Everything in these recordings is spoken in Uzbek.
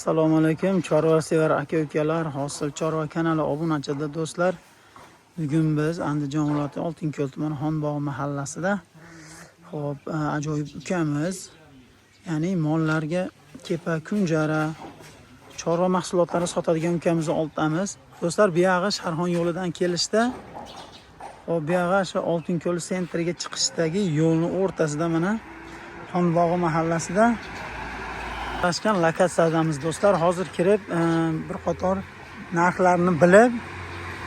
Assalomu alaykum, chorvasevar aka-ukalar, Hosil Chorva kanali obunachida do'stlar. Bugun biz Andijon viloyati Oltinko'l tumani Xonbog' mahallasida ajoyib ukamiz, ya'ni mollarga kepa, kunjara, chorva mahsulotlari sotadigan ukamizni oltamiz. Do'stlar, bu yog'i Sharxon yo'lidan kelishda, bu yog'i Oltinko'l sentriga chiqishdagi yo'lning o'rtasida mana Xonbog' mahallasida Tashkan lokatsiyadamiz do'stlar. Hozir kirib bir qator narxlarni bilib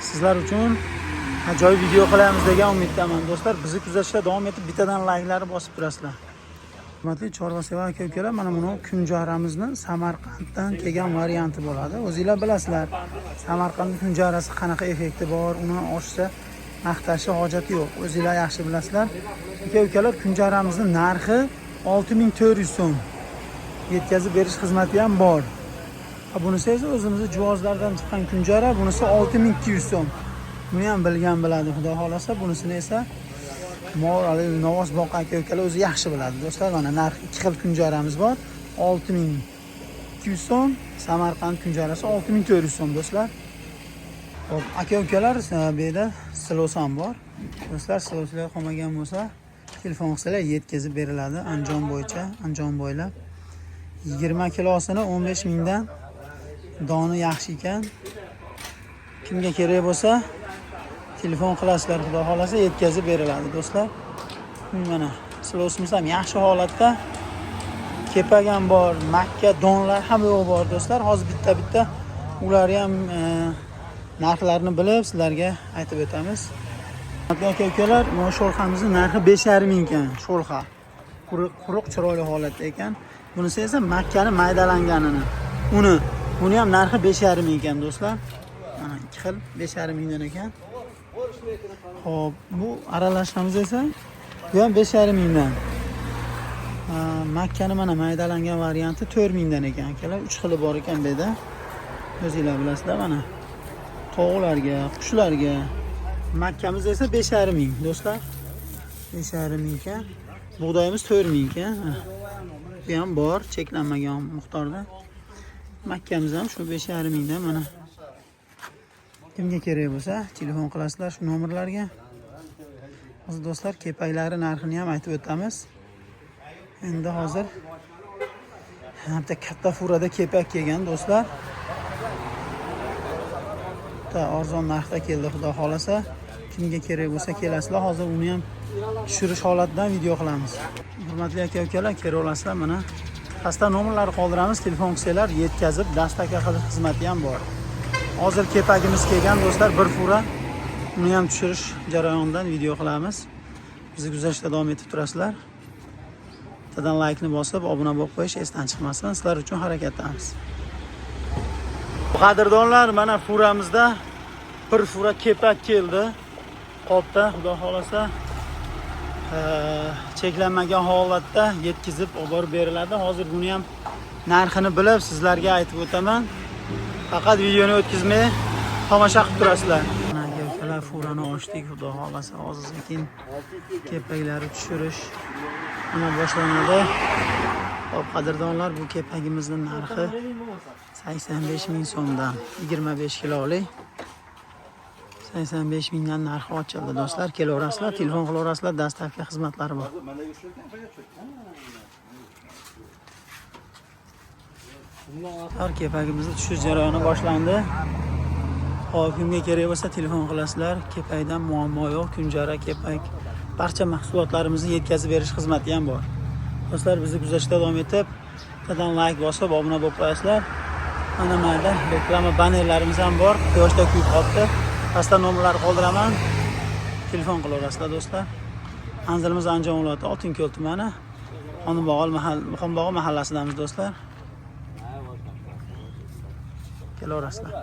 sizlar uchun ajoyib video qilamiz degan umiddaman do'stlar. Bizni kuzatishda davom etib bittadan layklarni bosib turasizlar. Hurmatli chorvasevar aka-ukalar, mana buni kunjaramizni Samarqanddan kelgan varianti bo'ladi. O'zingizlar bilasizlar, Samarqand kunjarasi qanaqa effekti bor, uni oshsa maqtashi hojati yo'q. O'zingizlar yaxshi bilasizlar. Aka-ukalar, kunjaramizning narxi 6400 so'm. Yetkazib berish xizmati ham bor. Bunisi esa o'zimizning juvozlardan chiqqan kunjara, bunisi 6200 so'm. Buni ham bilgan biladi, xudo xolasa. Bunisini esa Novos boq aka-ukalar o'zi yaxshi biladi. Do'stlar, mana narx ikki xil kunjaramiz bor. 6200 so'm, Samarqand kunjarasi 6400 so'm do'stlar. Xo'p, aka-ukalar, bu yerda silos ham bor. Do'stlar, siloslar qolmagan bo'lsa, telefon qilsalar yetkazib beriladi. Andijon bo'yicha, Andijon bo'ylab 20 kilosini 15 mingdan, doni yaxshi ekan. Kimga kerak bo'lsa telefon qilasizlar, xudo xolasa yetkazib beriladi do'stlar. Mana silosimiz ham yaxshi holatda. Kepak ham bor, makka, donlar hamma bor do'stlar. Hozir bitta ularni ham narxlarini bilib sizlarga aytib o'tamiz. Aka-ukalar, bu sho'rxamizning narxi 5,5 ming ekan. Sho'rxa quruq chiroyli holatda ekan. Bunisi esa makkani maydalanganini. Buni ham narxi 5,5 ming ekan do'stlar. Mana ikki xil 5,5 mingdan ekan. Xo'p, bu aralashmamiz esa bu ham 5,5 mingdan. Makkani mana maydalangan varianti 4 mingdan ekan akalar. 3 xili bor ekan bu yerda. O'zingizlar bilasizlar mana. Tovuqlarga, qushlarga. Makkamiz esa 5,5 ming do'stlar. 5,5 ming ekan. Bug'doyimiz 4 ming ekan. Bu ham bor, cheklanmagan miqdorda. Makkamiz ham shu 5,5 mingdan mana. Kimga kerak bo'lsa telefon qilasizlar shu nomerlarga. Hozir do'stlar, kepaklari narxini ham aytib o'tamiz. Endi hozir bitta katta furada kepak kelgan do'stlar. Arzon narxda keldi, xudo xolasa. Kimga kerak bo'lsa kelasizlar. Hozir uni ham tushirish holatidan video qilamiz. Hurmatli aka-ukalar, kera olasizlar. Mana pastda nomerlarni qoldiramiz. Telefon qilsanglar yetkazib dastlabki xizmati ham bor. Hozir kepagimiz kelgan do'stlar, bir fura. Uni ham tushirish jarayonidan video qilamiz. Bizni kuzatishda davom etib turasizlar. Bittadan laykni bosib, obuna bo'lib qo'yish esdan chiqmasin. Sizlar uchun harakatdamiz. Qadrdonlar, mana furamizda bir fura kepak keldi. Qopda, xudo xolasa cheklanmagan holatda yetkazib olib beriladi. Hozir buni ham narxini bilib sizlarga aytib o'taman. Faqat videoni o'tkazmay tomosha qilib turasizlar. Mana aka-ukalar, furani ochdik, xudo xolasa hozir sekin kepaklari tushirish mana boshlanadi. Xo'p, qadrdonlar, bu kepagimizning narxi 85 ming so'mdan 25 kilolik 85 mingdan narxi ochildi do'stlar. Kelaverasizlar, telefon qilaverasizlar, dastlabki xizmatlari bor. Har kepagimizni tushish jarayoni boshlandi. Xo'p, kimga kerak bo'lsa telefon qilasizlar. Kepakdan muammo yo'q, kunjara, kepak, barcha mahsulotlarimizni yetkazib berish xizmati ham bor. Do'stlar, bizni kuzatishda davom etib, bittadan like bosib, obuna bo'lib qo'yasizlar. Mana mayda reklama bannerlarimiz ham bor. Quyoshda kuyib qoldi. Pastda nomerlarni qoldiraman. Telefon qilaverasizlar do'stlar. Manzilimiz Andijon viloyati Oltinko'l tumani Xonbog' mahallasidamiz do'stlar. Kelaverasizlar.